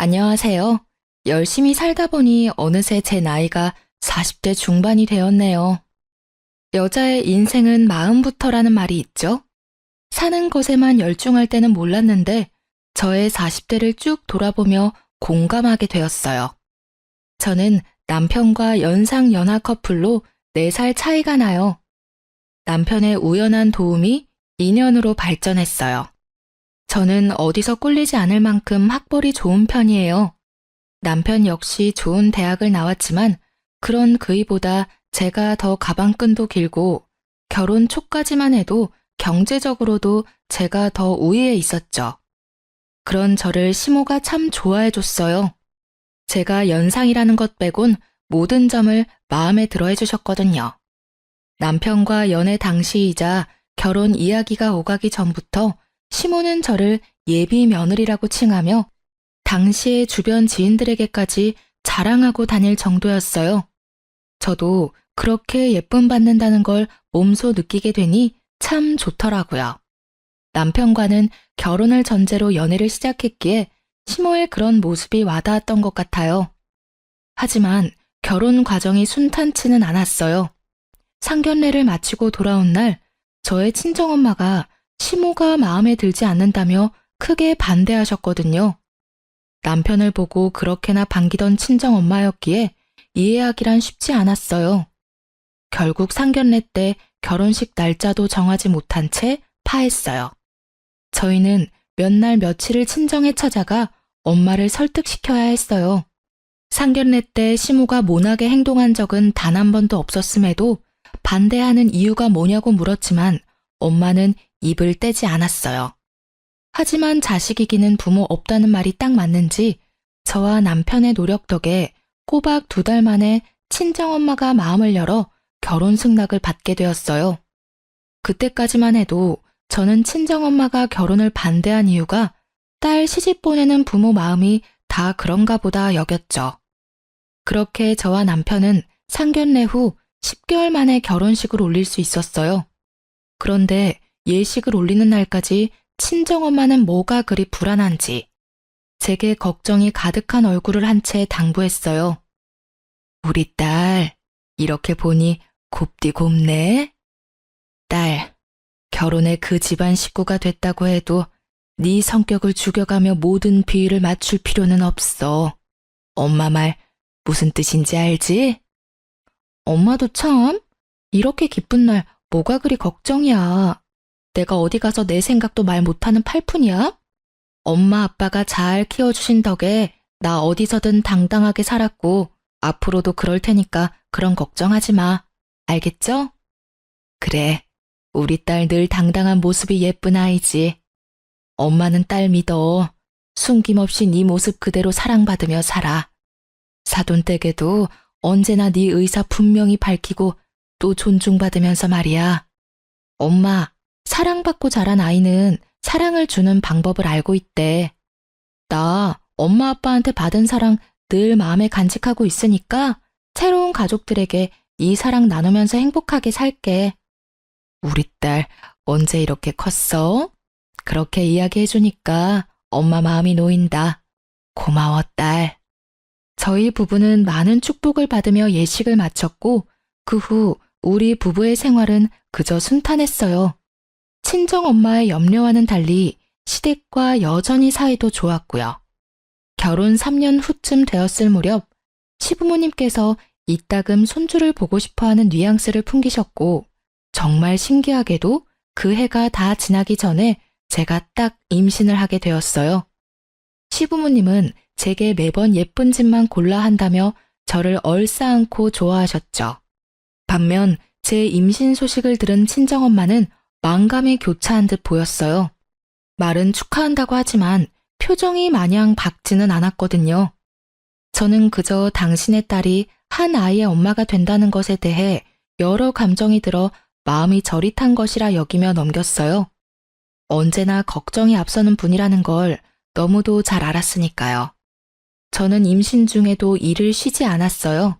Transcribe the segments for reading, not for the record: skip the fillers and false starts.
안녕하세요. 열심히 살다 보니 어느새 제 나이가 40대 중반이 되었네요. 여자의 인생은 마음부터라는 말이 있죠. 사는 것에만 열중할 때는 몰랐는데 저의 40대를 쭉 돌아보며 공감하게 되었어요. 저는 남편과 연상 연하 커플로 4살 차이가 나요. 남편의 우연한 도움이 인연으로 발전했어요. 저는 어디서 꿀리지 않을 만큼 학벌이 좋은 편이에요. 남편 역시 좋은 대학을 나왔지만 그런 그이보다 제가 더 가방끈도 길고 결혼 초까지만 해도 경제적으로도 제가 더 우위에 있었죠. 그런 저를 시모가 참 좋아해 줬어요. 제가 연상이라는 것 빼곤 모든 점을 마음에 들어 해주셨거든요. 남편과 연애 당시이자 결혼 이야기가 오가기 전부터 시모는 저를 예비 며느리라고 칭하며 당시의 주변 지인들에게까지 자랑하고 다닐 정도였어요. 저도 그렇게 예쁨 받는다는 걸 몸소 느끼게 되니 참 좋더라고요. 남편과는 결혼을 전제로 연애를 시작했기에 시모의 그런 모습이 와닿았던 것 같아요. 하지만 결혼 과정이 순탄치는 않았어요. 상견례를 마치고 돌아온 날 저의 친정엄마가 시모가 마음에 들지 않는다며 크게 반대하셨거든요. 남편을 보고 그렇게나 반기던 친정엄마였기에 이해하기란 쉽지 않았어요. 결국 상견례 때 결혼식 날짜도 정하지 못한 채 파했어요. 저희는 몇 날 며칠을 친정에 찾아가 엄마를 설득시켜야 했어요. 상견례 때 시모가 모나게 행동한 적은 단 한 번도 없었음에도 반대하는 이유가 뭐냐고 물었지만 엄마는 입을 떼지 않았어요. 하지만 자식이기는 부모 없다는 말이 딱 맞는지 저와 남편의 노력 덕에 꼬박 2달 만에 친정엄마가 마음을 열어 결혼 승낙을 받게 되었어요. 그때까지만 해도 저는 친정엄마가 결혼을 반대한 이유가 딸 시집 보내는 부모 마음이 다 그런가 보다 여겼죠. 그렇게 저와 남편은 상견례 후 10개월 만에 결혼식을 올릴 수 있었어요. 그런데 예식을 올리는 날까지 친정엄마는 뭐가 그리 불안한지 제게 걱정이 가득한 얼굴을 한 채 당부했어요. 우리 딸, 이렇게 보니 곱디 곱네? 딸, 결혼에 그 집안 식구가 됐다고 해도 네 성격을 죽여가며 모든 비위를 맞출 필요는 없어. 엄마 말 무슨 뜻인지 알지? 엄마도 참, 이렇게 기쁜 날 뭐가 그리 걱정이야. 내가 어디 가서 내 생각도 말 못하는 팔푼이야? 엄마 아빠가 잘 키워주신 덕에 나 어디서든 당당하게 살았고 앞으로도 그럴 테니까 그런 걱정하지 마. 알겠죠? 그래, 우리 딸 늘 당당한 모습이 예쁜 아이지. 엄마는 딸 믿어. 숨김없이 네 모습 그대로 사랑받으며 살아. 사돈댁에도 언제나 네 의사 분명히 밝히고 또 존중받으면서 말이야. 엄마, 사랑받고 자란 아이는 사랑을 주는 방법을 알고 있대. 나 엄마 아빠한테 받은 사랑 늘 마음에 간직하고 있으니까 새로운 가족들에게 이 사랑 나누면서 행복하게 살게. 우리 딸 언제 이렇게 컸어? 그렇게 이야기해주니까 엄마 마음이 놓인다. 고마워, 딸. 저희 부부는 많은 축복을 받으며 예식을 마쳤고 그 후 우리 부부의 생활은 그저 순탄했어요. 친정엄마의 염려와는 달리 시댁과 여전히 사이도 좋았고요. 결혼 3년 후쯤 되었을 무렵 시부모님께서 이따금 손주를 보고 싶어하는 뉘앙스를 풍기셨고 정말 신기하게도 그 해가 다 지나기 전에 제가 딱 임신을 하게 되었어요. 시부모님은 제게 매번 예쁜 집만 골라 한다며 저를 얼싸안고 좋아하셨죠. 반면 제 임신 소식을 들은 친정엄마는 만감이 교차한 듯 보였어요. 말은 축하한다고 하지만 표정이 마냥 밝지는 않았거든요. 저는 그저 당신의 딸이 한 아이의 엄마가 된다는 것에 대해 여러 감정이 들어 마음이 저릿한 것이라 여기며 넘겼어요. 언제나 걱정이 앞서는 분이라는 걸 너무도 잘 알았으니까요. 저는 임신 중에도 일을 쉬지 않았어요.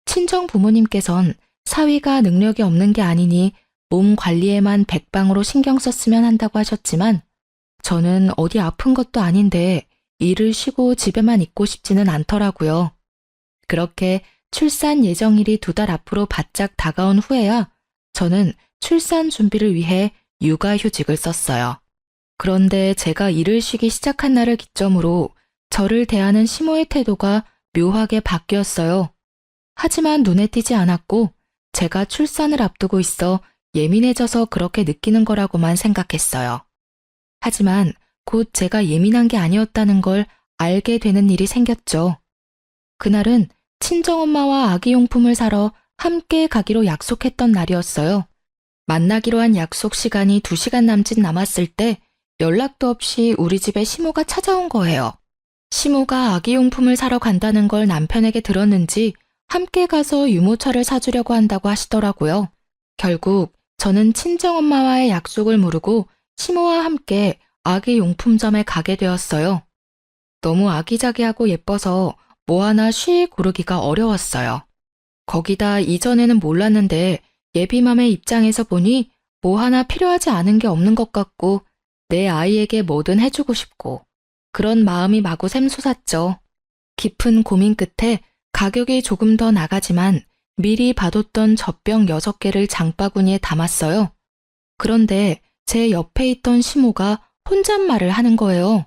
친정 부모님께선 사위가 능력이 없는 게 아니니 몸 관리에만 백방으로 신경 썼으면 한다고 하셨지만 저는 어디 아픈 것도 아닌데 일을 쉬고 집에만 있고 싶지는 않더라고요. 그렇게 출산 예정일이 2달 앞으로 바짝 다가온 후에야 저는 출산 준비를 위해 육아휴직을 썼어요. 그런데 제가 일을 쉬기 시작한 날을 기점으로 저를 대하는 시모의 태도가 묘하게 바뀌었어요. 하지만 눈에 띄지 않았고 제가 출산을 앞두고 있어 예민해져서 그렇게 느끼는 거라고만 생각했어요. 하지만 곧 제가 예민한 게 아니었다는 걸 알게 되는 일이 생겼죠. 그날은 친정엄마와 아기용품을 사러 함께 가기로 약속했던 날이었어요. 만나기로 한 약속 시간이 2시간 남짓 남았을 때 연락도 없이 우리 집에 시모가 찾아온 거예요. 시모가 아기용품을 사러 간다는 걸 남편에게 들었는지 함께 가서 유모차를 사주려고 한다고 하시더라고요. 결국 저는 친정엄마와의 약속을 무르고 시모와 함께 아기용품점에 가게 되었어요. 너무 아기자기하고 예뻐서 뭐 하나 쉬 고르기가 어려웠어요. 거기다 이전에는 몰랐는데 예비맘의 입장에서 보니 뭐 하나 필요하지 않은 게 없는 것 같고 내 아이에게 뭐든 해주고 싶고 그런 마음이 마구 샘솟았죠. 깊은 고민 끝에 가격이 조금 더 나가지만 미리 봐뒀던 젖병 6개를 장바구니에 담았어요. 그런데 제 옆에 있던 시모가 혼잣말을 하는 거예요.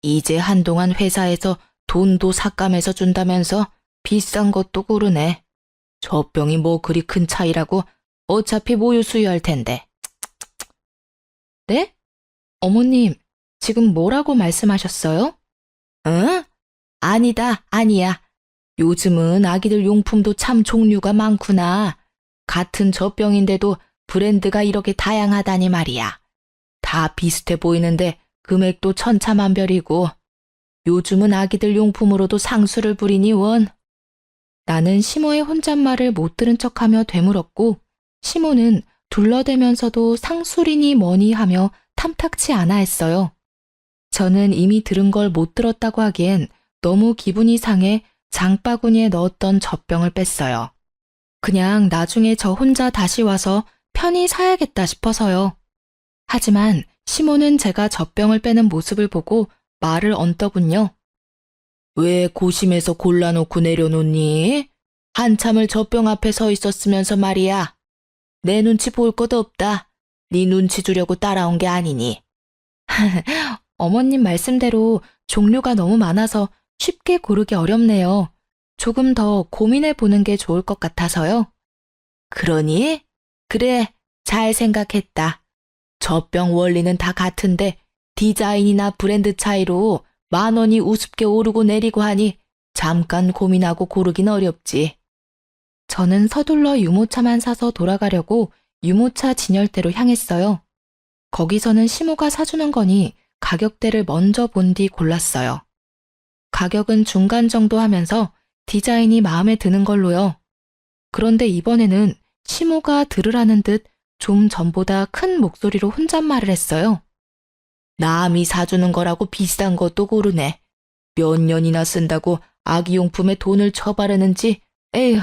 이제 한동안 회사에서 돈도 삭감해서 준다면서 비싼 것도 고르네. 젖병이 뭐 그리 큰 차이라고 어차피 모유 수유할 텐데. 네? 어머님, 지금 뭐라고 말씀하셨어요? 응? 아니다, 아니야. 요즘은 아기들 용품도 참 종류가 많구나. 같은 젖병인데도 브랜드가 이렇게 다양하다니 말이야. 다 비슷해 보이는데 금액도 천차만별이고 요즘은 아기들 용품으로도 상수를 부리니 원. 나는 시모의 혼잣말을 못 들은 척하며 되물었고 시모는 둘러대면서도 상술이니 뭐니 하며 탐탁치 않아 했어요. 저는 이미 들은 걸 못 들었다고 하기엔 너무 기분이 상해 장바구니에 넣었던 젖병을 뺐어요. 그냥 나중에 저 혼자 다시 와서 편히 사야겠다 싶어서요. 하지만 시모는 제가 젖병을 빼는 모습을 보고 말을 얹더군요. 왜 고심해서 골라놓고 내려놓니? 한참을 젖병 앞에 서 있었으면서 말이야. 내 눈치 볼 것도 없다. 네 눈치 주려고 따라온 게 아니니. 어머님 말씀대로 종류가 너무 많아서 쉽게 고르기 어렵네요. 조금 더 고민해 보는 게 좋을 것 같아서요. 그러니? 그래, 잘 생각했다. 젖병 원리는 다 같은데 디자인이나 브랜드 차이로 10,000원이 우습게 오르고 내리고 하니 잠깐 고민하고 고르긴 어렵지. 저는 서둘러 유모차만 사서 돌아가려고 유모차 진열대로 향했어요. 거기서는 시모가 사주는 거니 가격대를 먼저 본 뒤 골랐어요. 가격은 중간 정도 하면서 디자인이 마음에 드는 걸로요. 그런데 이번에는 시모가 들으라는 듯 좀 전보다 큰 목소리로 혼잣말을 했어요. 남이 사주는 거라고 비싼 것도 고르네. 몇 년이나 쓴다고 아기용품에 돈을 쳐바르는지, 에휴.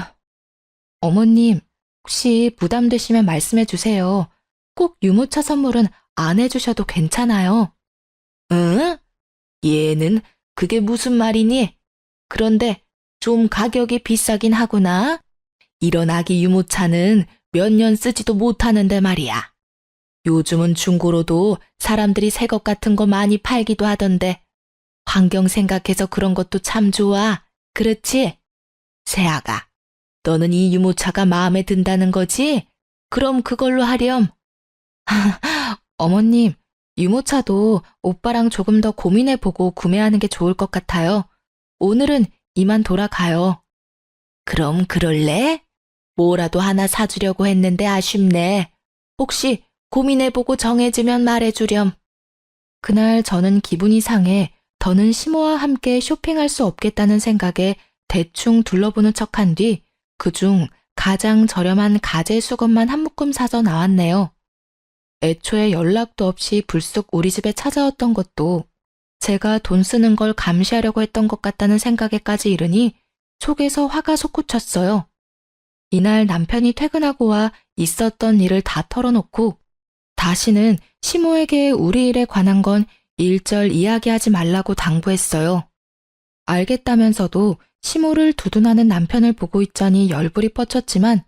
어머님, 혹시 부담되시면 말씀해 주세요. 꼭 유모차 선물은 안 해주셔도 괜찮아요. 응? 얘는 그게 무슨 말이니? 그런데 좀 가격이 비싸긴 하구나. 이런 아기 유모차는 몇 년 쓰지도 못하는데 말이야. 요즘은 중고로도 사람들이 새 것 같은 거 많이 팔기도 하던데 환경 생각해서 그런 것도 참 좋아. 그렇지? 세아가, 너는 이 유모차가 마음에 든다는 거지? 그럼 그걸로 하렴. 어머님, 유모차도 오빠랑 조금 더 고민해보고 구매하는 게 좋을 것 같아요. 오늘은 이만 돌아가요. 그럼 그럴래? 뭐라도 하나 사주려고 했는데 아쉽네. 혹시 고민해보고 정해지면 말해주렴. 그날 저는 기분이 상해 더는 시모와 함께 쇼핑할 수 없겠다는 생각에 대충 둘러보는 척한 뒤 그중 가장 저렴한 가재 수건만 한 묶음 사서 나왔네요. 애초에 연락도 없이 불쑥 우리 집에 찾아왔던 것도 제가 돈 쓰는 걸 감시하려고 했던 것 같다는 생각에까지 이르니 속에서 화가 솟구쳤어요. 이날 남편이 퇴근하고 와 있었던 일을 다 털어놓고 다시는 시모에게 우리 일에 관한 건 일절 이야기하지 말라고 당부했어요. 알겠다면서도 시모를 두둔하는 남편을 보고 있자니 열불이 뻗쳤지만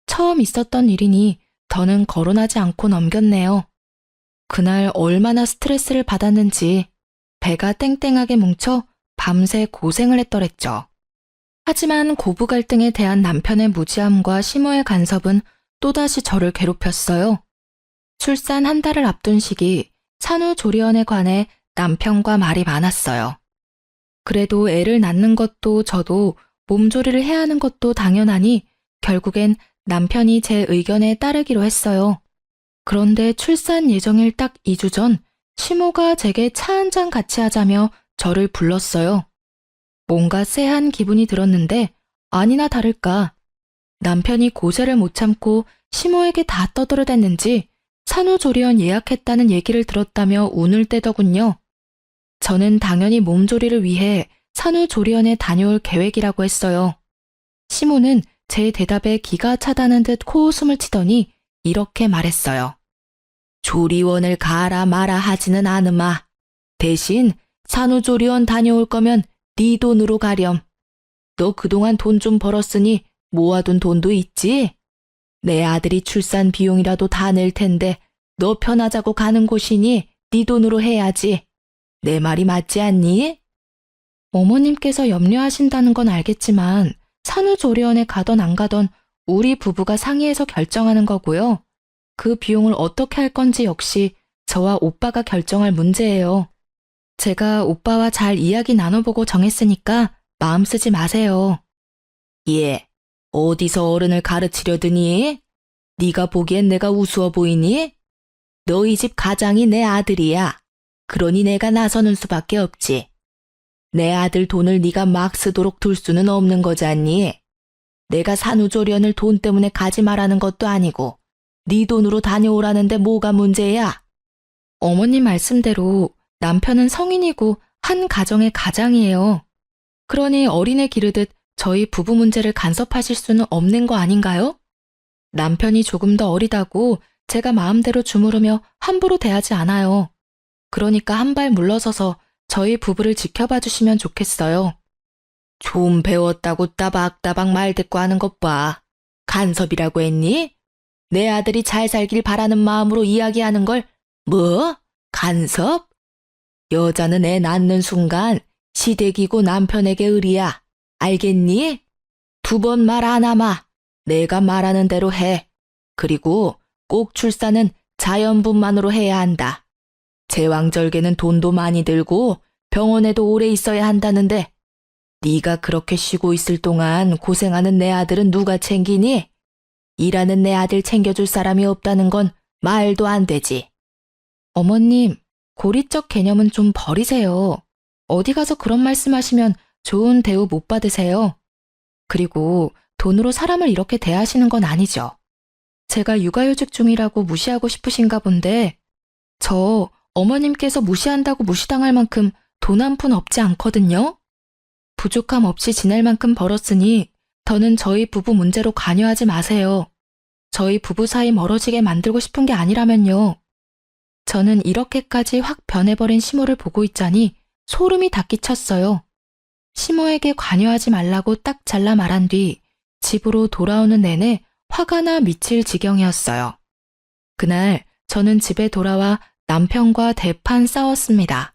처음 있었던 일이니 더는 거론하지 않고 넘겼네요. 그날 얼마나 스트레스를 받았는지 배가 땡땡하게 뭉쳐 밤새 고생을 했더랬죠. 하지만 고부 갈등에 대한 남편의 무지함과 시모의 간섭은 또다시 저를 괴롭혔어요. 출산 한 달을 앞둔 시기 산후조리원에 관해 남편과 말이 많았어요. 그래도 애를 낳는 것도 저도 몸조리를 해야 하는 것도 당연하니 결국엔 남편이 제 의견에 따르기로 했어요. 그런데 출산 예정일 딱 2주 전 시모가 제게 차 한 잔 같이 하자며 저를 불렀어요. 뭔가 쎄한 기분이 들었는데 아니나 다를까 남편이 고세를 못 참고 시모에게 다 떠들어댔는지 산후조리원 예약했다는 얘기를 들었다며 운을 떼더군요. 저는 당연히 몸조리를 위해 산후조리원에 다녀올 계획이라고 했어요. 시모는 제 대답에 기가 차다는 듯 코웃음을 치더니 이렇게 말했어요. 조리원을 가라 마라 하지는 않으마. 대신 산후조리원 다녀올 거면 네 돈으로 가렴. 너 그동안 돈 좀 벌었으니 모아둔 돈도 있지? 내 아들이 출산 비용이라도 다 낼 텐데 너 편하자고 가는 곳이니 네 돈으로 해야지. 내 말이 맞지 않니? 어머님께서 염려하신다는 건 알겠지만 산후조리원에 가던 안 가던 우리 부부가 상의해서 결정하는 거고요. 그 비용을 어떻게 할 건지 역시 저와 오빠가 결정할 문제예요. 제가 오빠와 잘 이야기 나눠보고 정했으니까 마음 쓰지 마세요. 예, 어디서 어른을 가르치려드니? 네가 보기엔 내가 우스워 보이니? 너희 집 가장이 내 아들이야. 그러니 내가 나서는 수밖에 없지. 내 아들 돈을 네가 막 쓰도록 둘 수는 없는 거잖니. 내가 산후조리원을 돈 때문에 가지 말라는 것도 아니고 네 돈으로 다녀오라는데 뭐가 문제야? 어머님 말씀대로 남편은 성인이고 한 가정의 가장이에요. 그러니 어린애 기르듯 저희 부부 문제를 간섭하실 수는 없는 거 아닌가요? 남편이 조금 더 어리다고 제가 마음대로 주무르며 함부로 대하지 않아요. 그러니까 한 발 물러서서 저희 부부를 지켜봐 주시면 좋겠어요. 좀 배웠다고 따박따박 말 듣고 하는 것 봐. 간섭이라고 했니? 내 아들이 잘 살길 바라는 마음으로 이야기하는 걸 뭐? 간섭? 여자는 애 낳는 순간 시댁이고 남편에게 의리야. 알겠니? 2번 말 안 하마. 내가 말하는 대로 해. 그리고 꼭 출산은 자연분만으로 해야 한다. 제왕절개는 돈도 많이 들고 병원에도 오래 있어야 한다는데 네가 그렇게 쉬고 있을 동안 고생하는 내 아들은 누가 챙기니? 일하는 내 아들 챙겨줄 사람이 없다는 건 말도 안 되지. 어머님, 고리적 개념은 좀 버리세요. 어디 가서 그런 말씀하시면 좋은 대우 못 받으세요. 그리고 돈으로 사람을 이렇게 대하시는 건 아니죠. 제가 육아휴직 중이라고 무시하고 싶으신가 본데 저 어머님께서 무시한다고 무시당할 만큼 돈 한 푼 없지 않거든요. 부족함 없이 지낼 만큼 벌었으니 더는 저희 부부 문제로 관여하지 마세요. 저희 부부 사이 멀어지게 만들고 싶은 게 아니라면요. 저는 이렇게까지 확 변해버린 시모를 보고 있자니 소름이 닿기 쳤어요. 시모에게 관여하지 말라고 딱 잘라 말한 뒤 집으로 돌아오는 내내 화가 나 미칠 지경이었어요. 그날 저는 집에 돌아와 남편과 대판 싸웠습니다.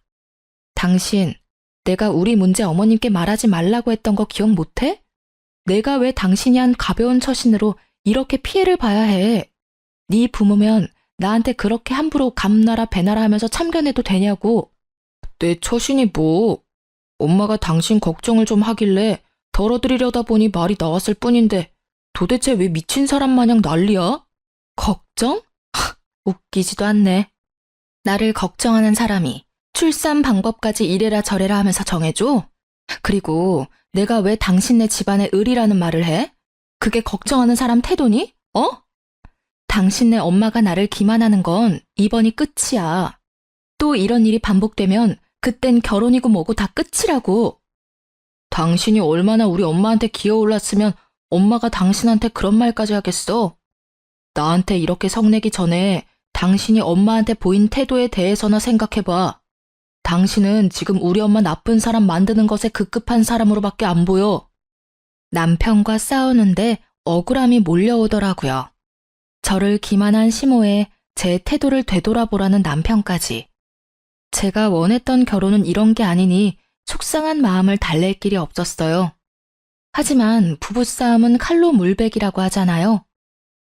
당신, 내가 우리 문제 어머님께 말하지 말라고 했던 거 기억 못해? 내가 왜 당신이 한 가벼운 처신으로 이렇게 피해를 봐야 해? 네 부모면 나한테 그렇게 함부로 감나라 배나라 하면서 참견해도 되냐고. 내 처신이 뭐? 엄마가 당신 걱정을 좀 하길래 덜어드리려다 보니 말이 나왔을 뿐인데 도대체 왜 미친 사람 마냥 난리야? 걱정? 웃기지도 않네. 나를 걱정하는 사람이 출산 방법까지 이래라 저래라 하면서 정해줘? 그리고 내가 왜 당신네 집안의 을이라는 말을 해? 그게 걱정하는 사람 태도니? 어? 당신네 엄마가 나를 기만하는 건 이번이 끝이야. 또 이런 일이 반복되면 그땐 결혼이고 뭐고 다 끝이라고. 당신이 얼마나 우리 엄마한테 기어올랐으면 엄마가 당신한테 그런 말까지 하겠어? 나한테 이렇게 성내기 전에 당신이 엄마한테 보인 태도에 대해서나 생각해봐. 당신은 지금 우리 엄마 나쁜 사람 만드는 것에 급급한 사람으로밖에 안 보여. 남편과 싸우는데 억울함이 몰려오더라고요. 저를 기만한 시모에 제 태도를 되돌아보라는 남편까지. 제가 원했던 결혼은 이런 게 아니니 속상한 마음을 달랠 길이 없었어요. 하지만 부부싸움은 칼로 물베기라고 하잖아요.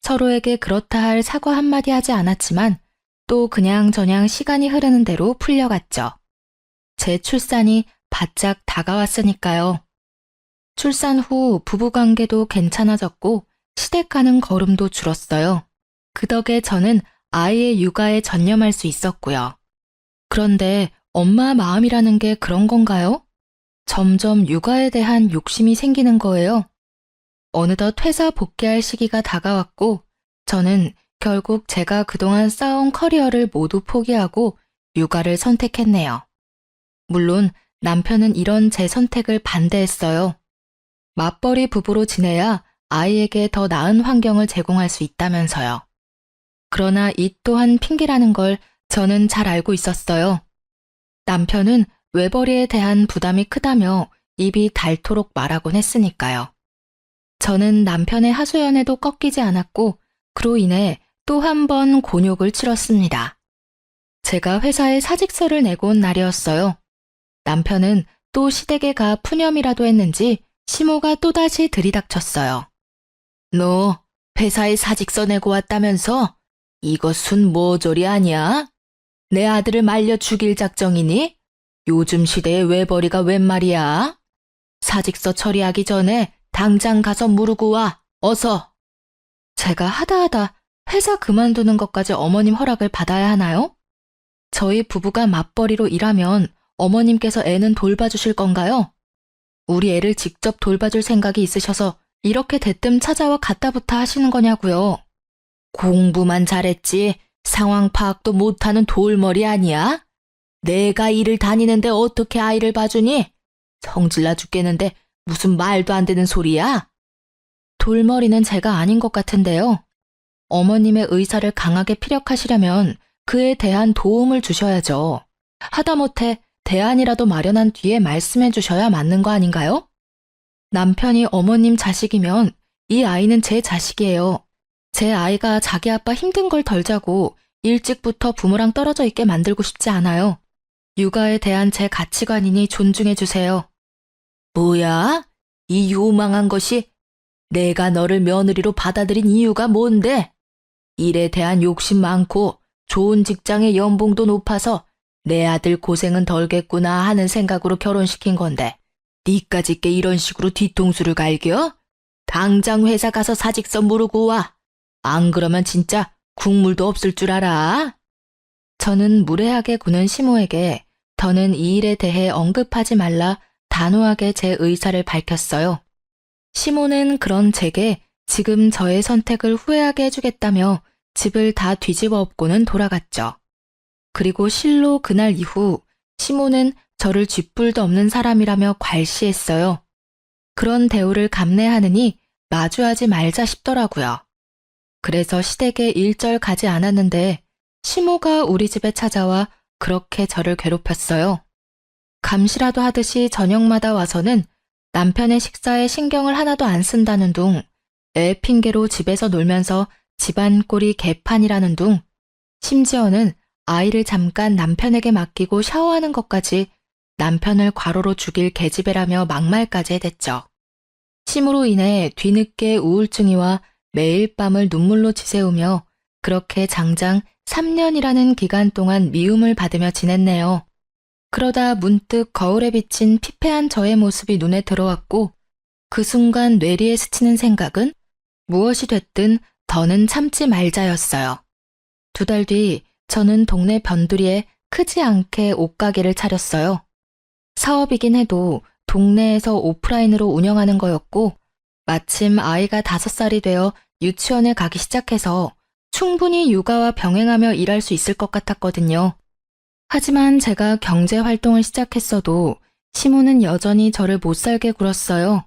서로에게 그렇다 할 사과 한마디 하지 않았지만 또 그냥저냥 시간이 흐르는 대로 풀려갔죠. 제 출산이 바짝 다가왔으니까요. 출산 후 부부관계도 괜찮아졌고 시댁 가는 걸음도 줄었어요. 그 덕에 저는 아이의 육아에 전념할 수 있었고요. 그런데 엄마 마음이라는 게 그런 건가요? 점점 육아에 대한 욕심이 생기는 거예요. 어느덧 회사 복귀할 시기가 다가왔고 저는 결국 제가 그동안 쌓아온 커리어를 모두 포기하고 육아를 선택했네요. 물론 남편은 이런 제 선택을 반대했어요. 맞벌이 부부로 지내야 아이에게 더 나은 환경을 제공할 수 있다면서요. 그러나 이 또한 핑계라는 걸 저는 잘 알고 있었어요. 남편은 외벌이에 대한 부담이 크다며 입이 닳도록 말하곤 했으니까요. 저는 남편의 하소연에도 꺾이지 않았고 그로 인해 또 한 번 곤욕을 치렀습니다. 제가 회사에 사직서를 내고 온 날이었어요. 남편은 또 시댁에 가 푸념이라도 했는지 시모가 또다시 들이닥쳤어요. 너 회사에 사직서 내고 왔다면서? 이것은 모조리 아니야? 내 아들을 말려 죽일 작정이니? 요즘 시대에 외벌이가 웬 말이야? 사직서 처리하기 전에 당장 가서 무르고 와, 어서. 제가 하다하다 회사 그만두는 것까지 어머님 허락을 받아야 하나요? 저희 부부가 맞벌이로 일하면 어머님께서 애는 돌봐주실 건가요? 우리 애를 직접 돌봐줄 생각이 있으셔서 이렇게 대뜸 찾아와 갖다부타 하시는 거냐고요. 공부만 잘했지 상황 파악도 못하는 돌머리 아니야? 내가 일을 다니는데 어떻게 아이를 봐주니? 성질나 죽겠는데 무슨 말도 안 되는 소리야? 돌머리는 제가 아닌 것 같은데요. 어머님의 의사를 강하게 피력하시려면 그에 대한 도움을 주셔야죠. 하다못해 대안이라도 마련한 뒤에 말씀해 주셔야 맞는 거 아닌가요? 남편이 어머님 자식이면 이 아이는 제 자식이에요. 제 아이가 자기 아빠 힘든 걸 덜 자고 일찍부터 부모랑 떨어져 있게 만들고 싶지 않아요. 육아에 대한 제 가치관이니 존중해 주세요. 뭐야? 이 요망한 것이 내가 너를 며느리로 받아들인 이유가 뭔데? 일에 대한 욕심 많고 좋은 직장의 연봉도 높아서 내 아들 고생은 덜겠구나 하는 생각으로 결혼시킨 건데 니까짓게 이런 식으로 뒤통수를 갈겨? 당장 회사 가서 사직서 무르고 와. 안 그러면 진짜 국물도 없을 줄 알아. 저는 무례하게 구는 시모에게 더는 이 일에 대해 언급하지 말라 단호하게 제 의사를 밝혔어요. 시모는 그런 제게 지금 저의 선택을 후회하게 해주겠다며 집을 다 뒤집어 엎고는 돌아갔죠. 그리고 실로 그날 이후 시모는 저를 쥐뿔도 없는 사람이라며 괄시했어요. 그런 대우를 감내하느니 마주하지 말자 싶더라고요. 그래서 시댁에 일절 가지 않았는데 시모가 우리 집에 찾아와 그렇게 저를 괴롭혔어요. 감시라도 하듯이 저녁마다 와서는 남편의 식사에 신경을 하나도 안 쓴다는 둥, 애 핑계로 집에서 놀면서 집안 꼴이 개판이라는 둥, 심지어는 아이를 잠깐 남편에게 맡기고 샤워하는 것까지 남편을 과로로 죽일 계집애라며 막말까지 해댔죠. 심으로 인해 뒤늦게 우울증이 와 매일 밤을 눈물로 지새우며 그렇게 장장 3년이라는 기간 동안 미움을 받으며 지냈네요. 그러다 문득 거울에 비친 피폐한 저의 모습이 눈에 들어왔고 그 순간 뇌리에 스치는 생각은 무엇이 됐든 더는 참지 말자였어요. 2달 뒤 저는 동네 변두리에 크지 않게 옷가게를 차렸어요. 사업이긴 해도 동네에서 오프라인으로 운영하는 거였고 마침 아이가 5살이 되어 유치원에 가기 시작해서 충분히 육아와 병행하며 일할 수 있을 것 같았거든요. 하지만 제가 경제활동을 시작했어도 시모는 여전히 저를 못살게 굴었어요.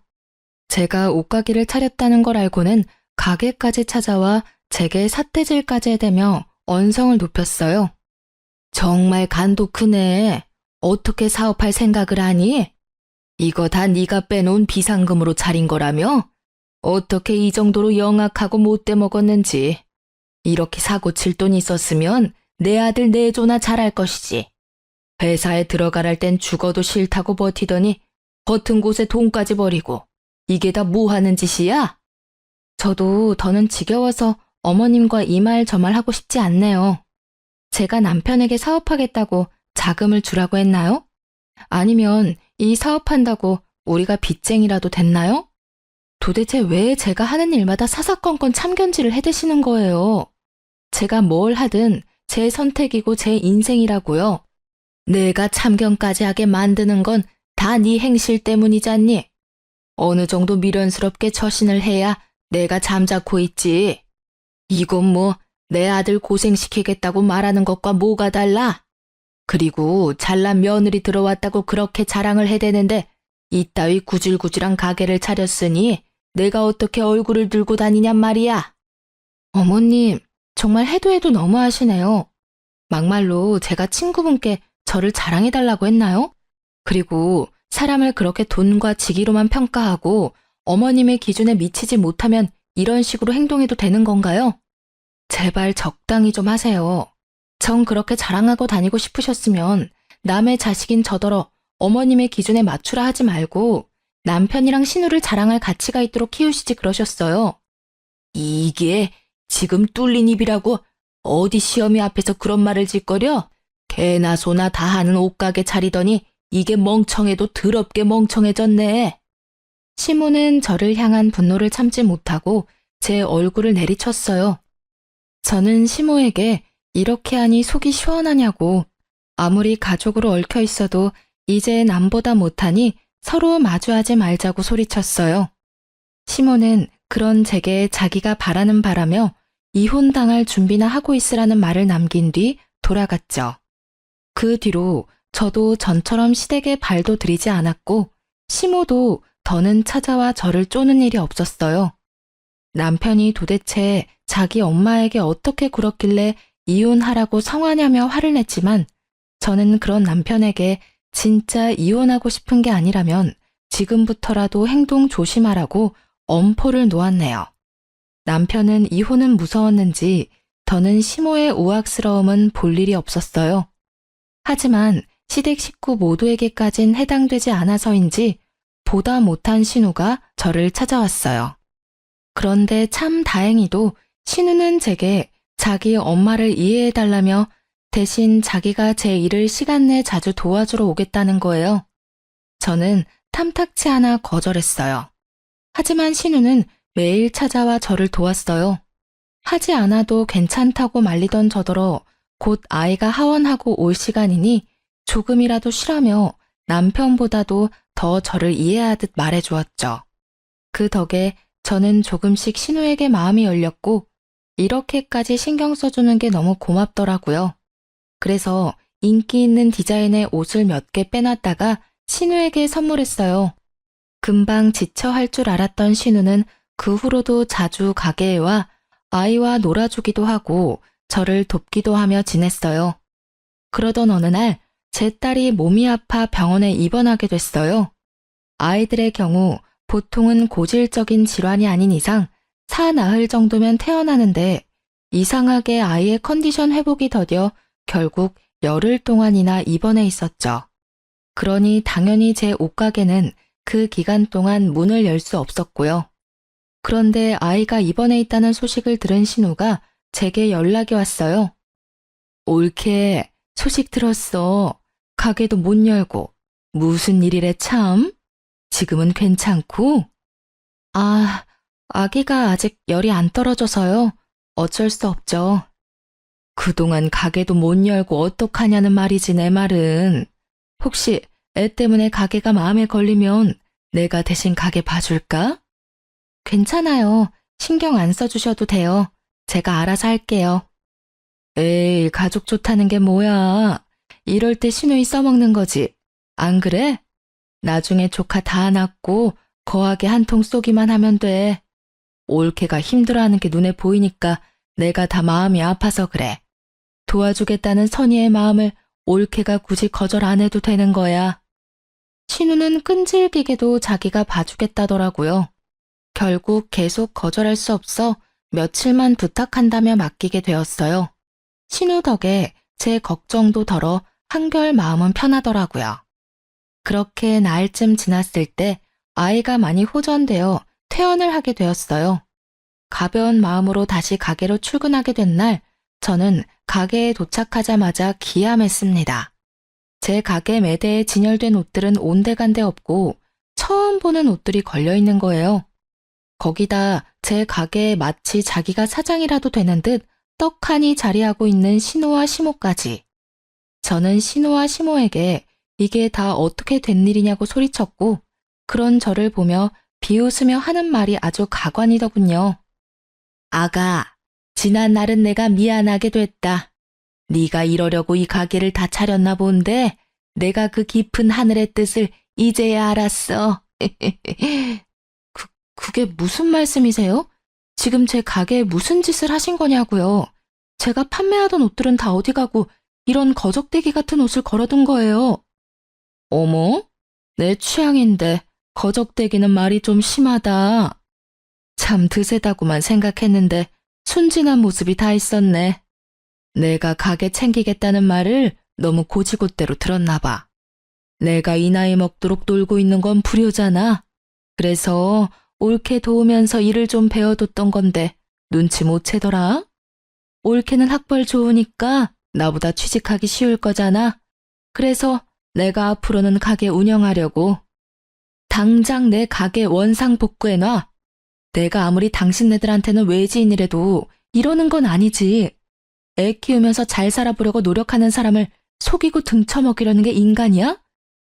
제가 옷가게를 차렸다는 걸 알고는 가게까지 찾아와 제게 삿대질까지 해대며 언성을 높였어요. 정말 간도 크네. 어떻게 사업할 생각을 하니? 이거 다 네가 빼놓은 비상금으로 차린 거라며? 어떻게 이 정도로 영악하고 못돼 먹었는지. 이렇게 사고 칠 돈 있었으면 내 아들 내조나 잘할 것이지. 회사에 들어가랄 땐 죽어도 싫다고 버티더니 버튼 곳에 돈까지 버리고 이게 다 뭐 하는 짓이야? 저도 더는 지겨워서 어머님과 이 말 저 말 하고 싶지 않네요. 제가 남편에게 사업하겠다고 자금을 주라고 했나요? 아니면 이 사업한다고 우리가 빚쟁이라도 됐나요? 도대체 왜 제가 하는 일마다 사사건건 참견질을 해대시는 거예요? 제가 뭘 하든 제 선택이고 제 인생이라고요. 내가 참견까지 하게 만드는 건 다 네 행실 때문이잖니. 어느 정도 미련스럽게 처신을 해야 내가 잠자코 있지. 이건 뭐 내 아들 고생시키겠다고 말하는 것과 뭐가 달라? 그리고 잘난 며느리 들어왔다고 그렇게 자랑을 해대는데 이따위 구질구질한 가게를 차렸으니 내가 어떻게 얼굴을 들고 다니냔 말이야. 어머님, 정말 해도 해도 너무하시네요. 막말로 제가 친구분께 저를 자랑해달라고 했나요? 그리고 사람을 그렇게 돈과 직위로만 평가하고 어머님의 기준에 미치지 못하면 이런 식으로 행동해도 되는 건가요? 제발 적당히 좀 하세요. 전 그렇게 자랑하고 다니고 싶으셨으면 남의 자식인 저더러 어머님의 기준에 맞추라 하지 말고 남편이랑 신우를 자랑할 가치가 있도록 키우시지 그러셨어요. 이게 지금 뚫린 입이라고 어디 시어미 앞에서 그런 말을 짓거려? 개나 소나 다 하는 옷가게 차리더니 이게 멍청해도 더럽게 멍청해졌네. 시모는 저를 향한 분노를 참지 못하고 제 얼굴을 내리쳤어요. 저는 시모에게 이렇게 하니 속이 시원하냐고, 아무리 가족으로 얽혀 있어도 이제 남보다 못하니 서로 마주하지 말자고 소리쳤어요. 시모는 그런 제게 자기가 바라는 바라며 이혼당할 준비나 하고 있으라는 말을 남긴 뒤 돌아갔죠. 그 뒤로 저도 전처럼 시댁에 발도 들이지 않았고 시모도 더는 찾아와 저를 쪼는 일이 없었어요. 남편이 도대체 자기 엄마에게 어떻게 굴었길래 이혼하라고 성화냐며 화를 냈지만 저는 그런 남편에게 진짜 이혼하고 싶은 게 아니라면 지금부터라도 행동 조심하라고 엄포를 놓았네요. 남편은 이혼은 무서웠는지 더는 시모의 우악스러움은 볼 일이 없었어요. 하지만 시댁 식구 모두에게까진 해당되지 않아서인지 보다 못한 신우가 저를 찾아왔어요. 그런데 참 다행히도 신우는 제게 자기 엄마를 이해해달라며 대신 자기가 제 일을 시간 내 자주 도와주러 오겠다는 거예요. 저는 탐탁치 않아 거절했어요. 하지만 신우는 매일 찾아와 저를 도왔어요. 하지 않아도 괜찮다고 말리던 저더러 곧 아이가 하원하고 올 시간이니 조금이라도 쉬라며 남편보다도 더 저를 이해하듯 말해주었죠. 그 덕에 저는 조금씩 신우에게 마음이 열렸고 이렇게까지 신경 써주는 게 너무 고맙더라고요. 그래서 인기 있는 디자인의 옷을 몇 개 빼놨다가 신우에게 선물했어요. 금방 지쳐 할 줄 알았던 신우는 그 후로도 자주 가게에 와 아이와 놀아주기도 하고 저를 돕기도 하며 지냈어요. 그러던 어느 날 제 딸이 몸이 아파 병원에 입원하게 됐어요. 아이들의 경우 보통은 고질적인 질환이 아닌 이상 사나흘 정도면 퇴원하는데 이상하게 아이의 컨디션 회복이 더뎌 결국 열흘 동안이나 입원해 있었죠. 그러니 당연히 제 옷가게는 그 기간 동안 문을 열 수 없었고요. 그런데 아이가 입원해 있다는 소식을 들은 신우가 제게 연락이 왔어요. 옳게 소식 들었어. 가게도 못 열고 무슨 일이래 참? 지금은 괜찮고? 아, 아기가 아직 열이 안 떨어져서요. 어쩔 수 없죠. 그동안 가게도 못 열고 어떡하냐는 말이지 내 말은. 혹시 애 때문에 가게가 마음에 걸리면 내가 대신 가게 봐줄까? 괜찮아요. 신경 안 써주셔도 돼요. 제가 알아서 할게요. 에이, 가족 좋다는 게 뭐야. 이럴 때 신우이 써먹는 거지. 안 그래? 나중에 조카 다 낳고 거하게 한 통 쏘기만 하면 돼. 올케가 힘들어하는 게 눈에 보이니까 내가 다 마음이 아파서 그래. 도와주겠다는 선의의 마음을 올케가 굳이 거절 안 해도 되는 거야. 신우는 끈질기게도 자기가 봐주겠다더라고요. 결국 계속 거절할 수 없어 며칠만 부탁한다며 맡기게 되었어요. 신우 덕에 제 걱정도 덜어 한결 마음은 편하더라고요. 그렇게 나흘쯤 지났을 때 아이가 많이 호전되어 퇴원을 하게 되었어요. 가벼운 마음으로 다시 가게로 출근하게 된 날, 저는 가게에 도착하자마자 기함했습니다. 제 가게 매대에 진열된 옷들은 온데간데 없고 처음 보는 옷들이 걸려있는 거예요. 거기다 제 가게에 마치 자기가 사장이라도 되는 듯 떡하니 자리하고 있는 신우와 시모까지. 저는 신우와 시모에게 이게 다 어떻게 된 일이냐고 소리쳤고 그런 저를 보며 비웃으며 하는 말이 아주 가관이더군요. 아가, 지난 날은 내가 미안하게 됐다. 네가 이러려고 이 가게를 다 차렸나 본데 내가 그 깊은 하늘의 뜻을 이제야 알았어. 그게 무슨 말씀이세요? 지금 제 가게에 무슨 짓을 하신 거냐고요. 제가 판매하던 옷들은 다 어디 가고 이런 거적대기 같은 옷을 걸어둔 거예요. 어머? 내 취향인데 거적대기는 말이 좀 심하다. 참 드세다고만 생각했는데 순진한 모습이 다 있었네. 내가 가게 챙기겠다는 말을 너무 고지곳대로 들었나 봐. 내가 이 나이 먹도록 놀고 있는 건 불효잖아. 그래서 올케 도우면서 일을 좀 배워뒀던 건데 눈치 못 채더라. 올케는 학벌 좋으니까 나보다 취직하기 쉬울 거잖아. 그래서 내가 앞으로는 가게 운영하려고. 당장 내 가게 원상 복구해놔. 내가 아무리 당신네들한테는 외지인이라도 이러는 건 아니지. 애 키우면서 잘 살아보려고 노력하는 사람을 속이고 등쳐먹이려는 게 인간이야?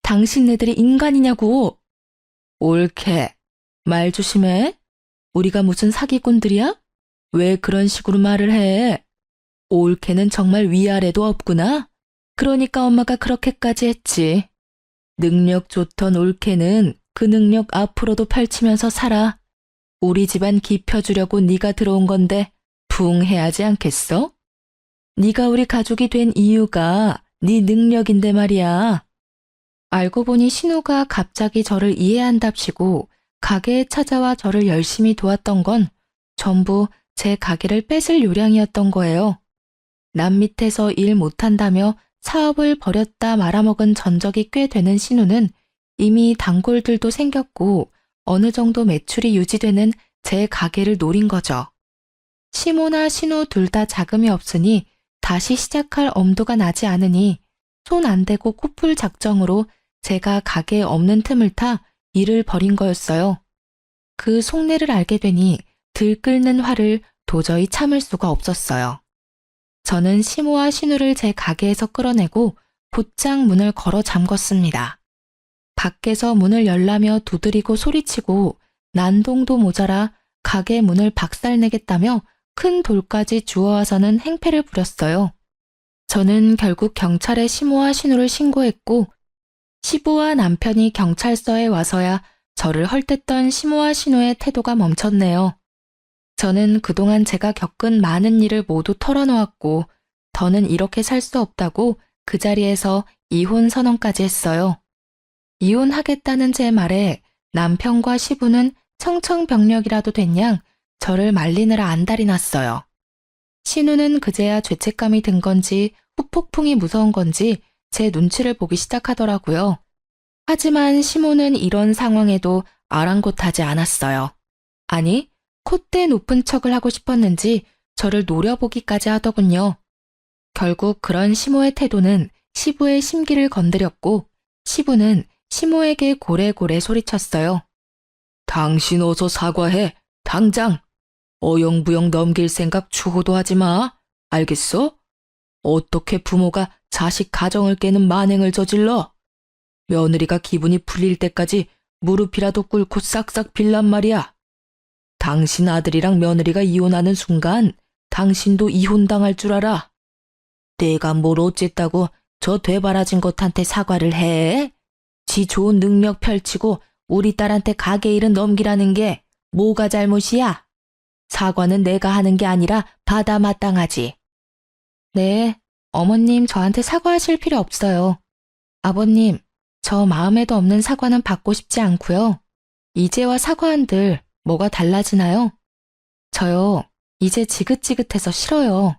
당신네들이 인간이냐고. 올케, 말 조심해. 우리가 무슨 사기꾼들이야? 왜 그런 식으로 말을 해? 올케는 정말 위아래도 없구나. 그러니까 엄마가 그렇게까지 했지. 능력 좋던 올케는 그 능력 앞으로도 펼치면서 살아. 우리 집안 깊혀주려고 네가 들어온 건데 부응해야지 않겠어? 네가 우리 가족이 된 이유가 네 능력인데 말이야. 알고 보니 신우가 갑자기 저를 이해한답시고 가게에 찾아와 저를 열심히 도왔던 건 전부 제 가게를 뺏을 요량이었던 거예요. 남 밑에서 일 못한다며 사업을 버렸다 말아먹은 전적이 꽤 되는 신우는 이미 단골들도 생겼고 어느 정도 매출이 유지되는 제 가게를 노린 거죠. 시모나 신우 둘 다 자금이 없으니 다시 시작할 엄두가 나지 않으니 손 안 대고 코풀 작정으로 제가 가게에 없는 틈을 타 일을 벌인 거였어요. 그 속내를 알게 되니 들끓는 화를 도저히 참을 수가 없었어요. 저는 시모와 신우를 제 가게에서 끌어내고 곧장 문을 걸어 잠궜습니다. 밖에서 문을 열라며 두드리고 소리치고 난동도 모자라 가게 문을 박살내겠다며 큰 돌까지 주워와서는 행패를 부렸어요. 저는 결국 경찰에 시모와 신우를 신고했고 시부와 남편이 경찰서에 와서야 저를 헐뜯던 시모와 신우의 태도가 멈췄네요. 저는 그동안 제가 겪은 많은 일을 모두 털어놓았고 더는 이렇게 살 수 없다고 그 자리에서 이혼 선언까지 했어요. 이혼하겠다는 제 말에 남편과 시부는 청천벽력이라도 된 양 저를 말리느라 안달이 났어요. 신우는 그제야 죄책감이 든 건지 후폭풍이 무서운 건지 제 눈치를 보기 시작하더라고요. 하지만 시모는 이런 상황에도 아랑곳하지 않았어요. 아니, 콧대 높은 척을 하고 싶었는지 저를 노려보기까지 하더군요. 결국 그런 시모의 태도는 시부의 심기를 건드렸고 시부는 시모에게 고래고래 소리쳤어요. 당신 어서 사과해. 당장. 어영부영 넘길 생각 추호도 하지 마. 알겠어? 어떻게 부모가 자식 가정을 깨는 만행을 저질러? 며느리가 기분이 풀릴 때까지 무릎이라도 꿇고 싹싹 빌란 말이야. 당신 아들이랑 며느리가 이혼하는 순간 당신도 이혼당할 줄 알아. 내가 뭘 어쨌다고 저 되바라진 것한테 사과를 해? 지 좋은 능력 펼치고 우리 딸한테 가게 일은 넘기라는 게 뭐가 잘못이야? 사과는 내가 하는 게 아니라 받아 마땅하지. 네, 어머님 저한테 사과하실 필요 없어요. 아버님, 저 마음에도 없는 사과는 받고 싶지 않고요. 이제와 사과한들 뭐가 달라지나요? 저요, 이제 지긋지긋해서 싫어요.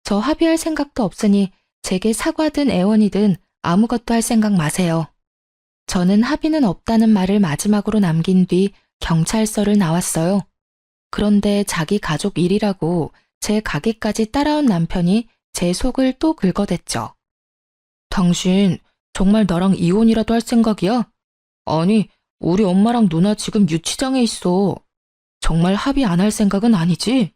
저 합의할 생각도 없으니 제게 사과든 애원이든 아무것도 할 생각 마세요. 저는 합의는 없다는 말을 마지막으로 남긴 뒤 경찰서를 나왔어요. 그런데 자기 가족 일이라고 제 가게까지 따라온 남편이 제 속을 또 긁어댔죠. 당신 정말 나랑 이혼이라도 할 생각이야? 아니, 우리 엄마랑 누나 지금 유치장에 있어. 정말 합의 안 할 생각은 아니지?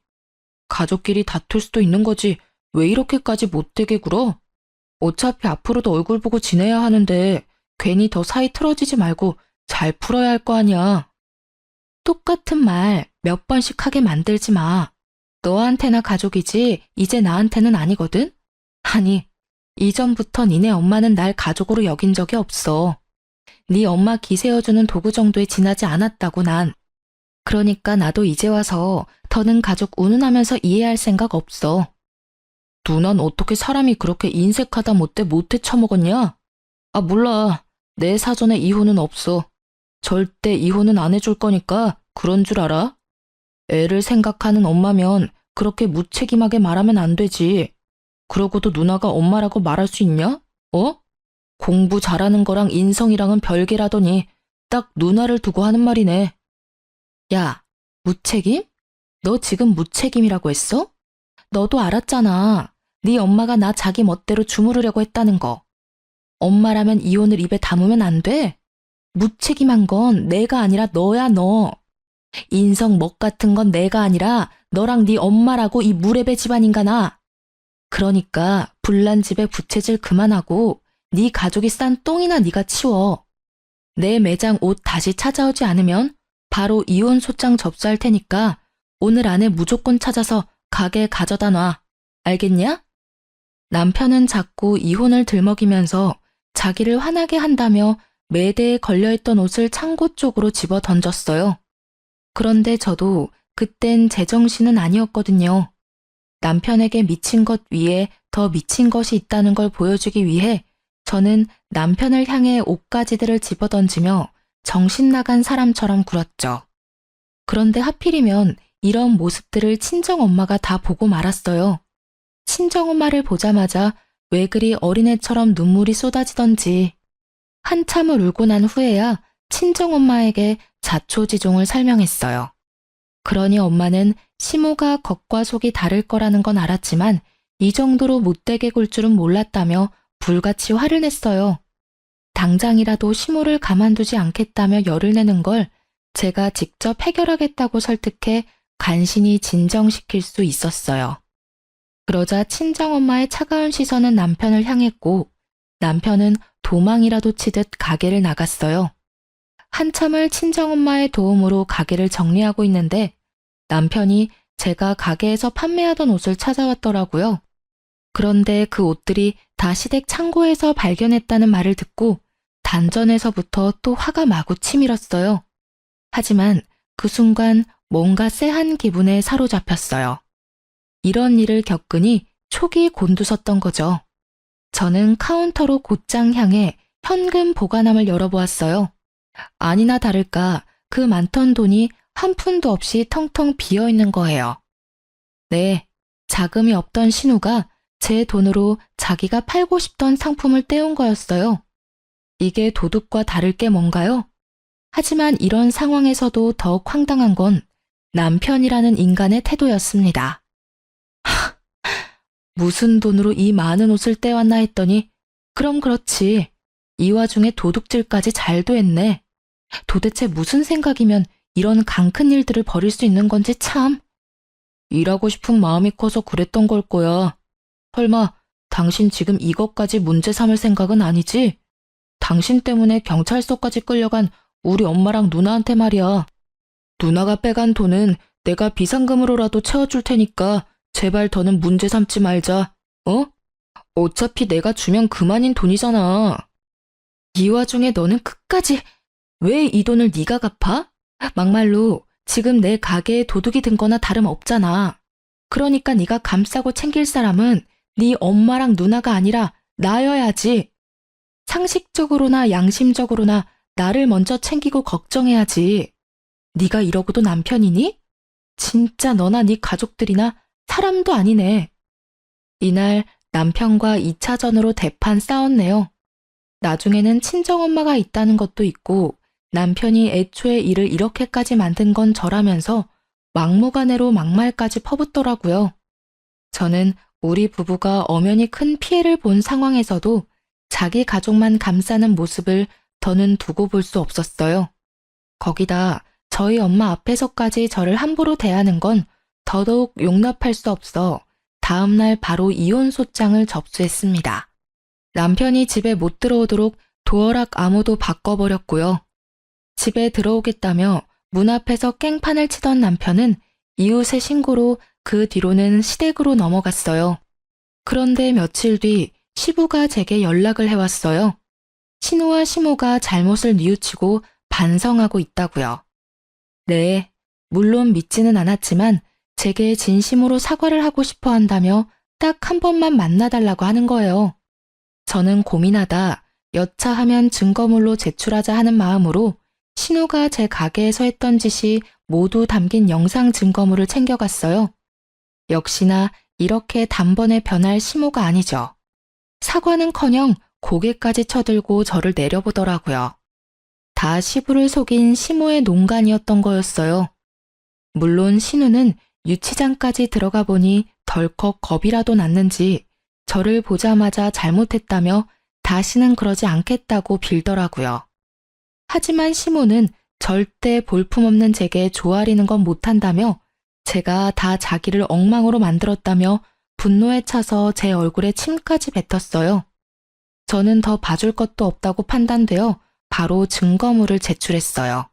가족끼리 다툴 수도 있는 거지. 왜 이렇게까지 못되게 굴어? 어차피 앞으로도 얼굴 보고 지내야 하는데 괜히 더 사이 틀어지지 말고 잘 풀어야 할 거 아니야. 똑같은 말 몇 번씩 하게 만들지 마. 너한테나 가족이지 이제 나한테는 아니거든? 아니, 이전부터 니네 엄마는 날 가족으로 여긴 적이 없어. 네 엄마 기세어주는 도구 정도에 지나지 않았다고 난. 그러니까 나도 이제 와서 더는 가족 운운하면서 이해할 생각 없어. 누난 어떻게 사람이 그렇게 인색하다 못돼 못해 처먹었냐? 아, 몰라. 내 사전에 이혼은 없어. 절대 이혼은 안 해줄 거니까 그런 줄 알아? 애를 생각하는 엄마면 그렇게 무책임하게 말하면 안 되지. 그러고도 누나가 엄마라고 말할 수 있냐? 어? 공부 잘하는 거랑 인성이랑은 별개라더니 딱 누나를 두고 하는 말이네. 야, 무책임? 너 지금 무책임이라고 했어? 너도 알았잖아. 네 엄마가 나 자기 멋대로 주무르려고 했다는 거. 엄마라면 이혼을 입에 담으면 안 돼? 무책임한 건 내가 아니라 너야, 너. 인성 먹 같은 건 내가 아니라 너랑 네 엄마라고 이 무례배 집안인가나. 그러니까 불난 집에 부채질 그만하고 네 가족이 싼 똥이나 네가 치워. 내 매장 옷 다시 찾아오지 않으면 바로 이혼 소장 접수할 테니까 오늘 안에 무조건 찾아서 가게에 가져다 놔. 알겠냐? 남편은 자꾸 이혼을 들먹이면서 자기를 화나게 한다며 매대에 걸려있던 옷을 창고 쪽으로 집어 던졌어요. 그런데 저도 그땐 제정신은 아니었거든요. 남편에게 미친 것 위에 더 미친 것이 있다는 걸 보여주기 위해 저는 남편을 향해 옷가지들을 집어던지며 정신 나간 사람처럼 굴었죠. 그런데 하필이면 이런 모습들을 친정엄마가 다 보고 말았어요. 친정엄마를 보자마자 왜 그리 어린애처럼 눈물이 쏟아지던지. 한참을 울고 난 후에야 친정엄마에게 자초지종을 설명했어요. 그러니 엄마는 시모가 겉과 속이 다를 거라는 건 알았지만 이 정도로 못되게 굴 줄은 몰랐다며 불같이 화를 냈어요. 당장이라도 시모를 가만두지 않겠다며 열을 내는 걸 제가 직접 해결하겠다고 설득해 간신히 진정시킬 수 있었어요. 그러자 친정엄마의 차가운 시선은 남편을 향했고 남편은 도망이라도 치듯 가게를 나갔어요. 한참을 친정엄마의 도움으로 가게를 정리하고 있는데 남편이 제가 가게에서 판매하던 옷을 찾아왔더라고요. 그런데 그 옷들이 다 시댁 창고에서 발견했다는 말을 듣고 단전에서부터 또 화가 마구 치밀었어요. 하지만 그 순간 뭔가 쎄한 기분에 사로잡혔어요. 이런 일을 겪으니 촉이 곤두섰던 거죠. 저는 카운터로 곧장 향해 현금 보관함을 열어보았어요. 아니나 다를까 그 많던 돈이 한 푼도 없이 텅텅 비어있는 거예요. 네, 자금이 없던 신우가 제 돈으로 자기가 팔고 싶던 상품을 떼온 거였어요. 이게 도둑과 다를 게 뭔가요? 하지만 이런 상황에서도 더욱 황당한 건 남편이라는 인간의 태도였습니다. 무슨 돈으로 이 많은 옷을 떼왔나 했더니 그럼 그렇지. 이 와중에 도둑질까지 잘도 했네. 도대체 무슨 생각이면 이런 강큰 일들을 벌일 수 있는 건지 참. 일하고 싶은 마음이 커서 그랬던 걸 거야. 설마 당신 지금 이것까지 문제 삼을 생각은 아니지? 당신 때문에 경찰서까지 끌려간 우리 엄마랑 누나한테 말이야. 누나가 빼간 돈은 내가 비상금으로라도 채워줄 테니까 제발 더는 문제 삼지 말자. 어? 어차피 내가 주면 그만인 돈이잖아. 이 와중에 너는 끝까지 왜 이 돈을 네가 갚아? 막말로 지금 내 가게에 도둑이 든 거나 다름없잖아. 그러니까 네가 감싸고 챙길 사람은 네 엄마랑 누나가 아니라 나여야지. 상식적으로나 양심적으로나 나를 먼저 챙기고 걱정해야지. 네가 이러고도 남편이니? 진짜 너나 네 가족들이나 사람도 아니네. 이날 남편과 2차전으로 대판 싸웠네요. 나중에는 친정엄마가 있다는 것도 있고 남편이 애초에 일을 이렇게까지 만든 건 저라면서 막무가내로 막말까지 퍼붓더라고요. 저는 우리 부부가 엄연히 큰 피해를 본 상황에서도 자기 가족만 감싸는 모습을 더는 두고 볼 수 없었어요. 거기다 저희 엄마 앞에서까지 저를 함부로 대하는 건 더더욱 용납할 수 없어 다음날 바로 이혼 소장을 접수했습니다. 남편이 집에 못 들어오도록 도어락 암호도 바꿔버렸고요. 집에 들어오겠다며 문 앞에서 깽판을 치던 남편은 이웃의 신고로 그 뒤로는 시댁으로 넘어갔어요. 그런데 며칠 뒤 시부가 제게 연락을 해왔어요. 신우와 시모가 잘못을 뉘우치고 반성하고 있다고요. 네, 물론 믿지는 않았지만 제게 진심으로 사과를 하고 싶어 한다며 딱 한 번만 만나달라고 하는 거예요. 저는 고민하다 여차하면 증거물로 제출하자 하는 마음으로 신우가 제 가게에서 했던 짓이 모두 담긴 영상 증거물을 챙겨갔어요. 역시나 이렇게 단번에 변할 시모가 아니죠. 사과는커녕 고개까지 쳐들고 저를 내려보더라고요. 다 시부를 속인 시모의 농간이었던 거였어요. 물론 신우는 유치장까지 들어가 보니 덜컥 겁이라도 났는지 저를 보자마자 잘못했다며 다시는 그러지 않겠다고 빌더라고요. 하지만 시모는 절대 볼품없는 제게 조아리는 건 못한다며 제가 다 자기를 엉망으로 만들었다며 분노에 차서 제 얼굴에 침까지 뱉었어요. 저는 더 봐줄 것도 없다고 판단되어 바로 증거물을 제출했어요.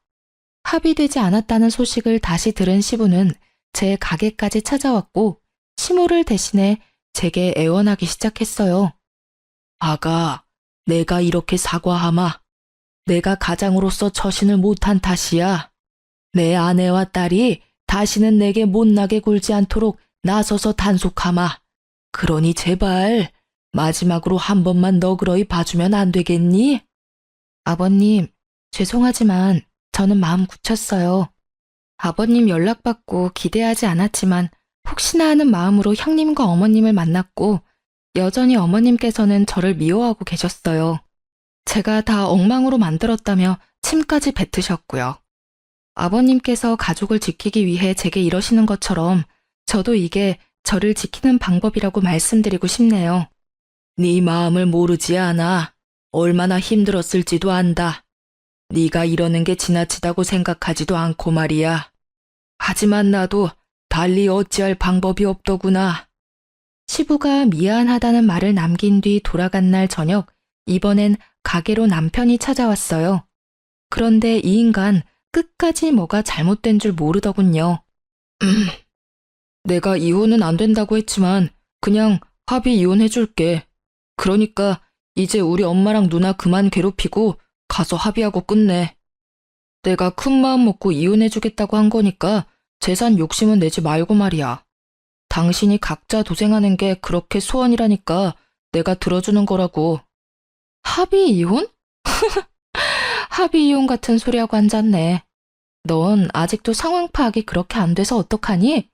합의되지 않았다는 소식을 다시 들은 시부는 제 가게까지 찾아왔고 시모를 대신해 제게 애원하기 시작했어요. 아가, 내가 이렇게 사과하마. 내가 가장으로서 처신을 못한 탓이야. 내 아내와 딸이 다시는 내게 못나게 굴지 않도록 나서서 단속하마. 그러니 제발 마지막으로 한 번만 너그러이 봐주면 안 되겠니? 아버님, 죄송하지만 저는 마음 굳혔어요. 아버님 연락받고 기대하지 않았지만 혹시나 하는 마음으로 형님과 어머님을 만났고 여전히 어머님께서는 저를 미워하고 계셨어요. 제가 다 엉망으로 만들었다며 침까지 뱉으셨고요. 아버님께서 가족을 지키기 위해 제게 이러시는 것처럼 저도 이게 저를 지키는 방법이라고 말씀드리고 싶네요. 네 마음을 모르지 않아. 얼마나 힘들었을지도 안다. 네가 이러는 게 지나치다고 생각하지도 않고 말이야. 하지만 나도 달리 어찌할 방법이 없더구나. 시부가 미안하다는 말을 남긴 뒤 돌아간 날 저녁, 이번엔 가게로 남편이 찾아왔어요. 그런데 이 인간 끝까지 뭐가 잘못된 줄 모르더군요. 내가 이혼은 안 된다고 했지만 그냥 합의 이혼해줄게. 그러니까 이제 우리 엄마랑 누나 그만 괴롭히고 가서 합의하고 끝내. 내가 큰 마음 먹고 이혼해주겠다고 한 거니까 재산 욕심은 내지 말고 말이야. 당신이 각자 도생하는 게 그렇게 소원이라니까 내가 들어주는 거라고. 합의 이혼? 합의 이혼 같은 소리하고 앉았네. 넌 아직도 상황 파악이 그렇게 안 돼서 어떡하니?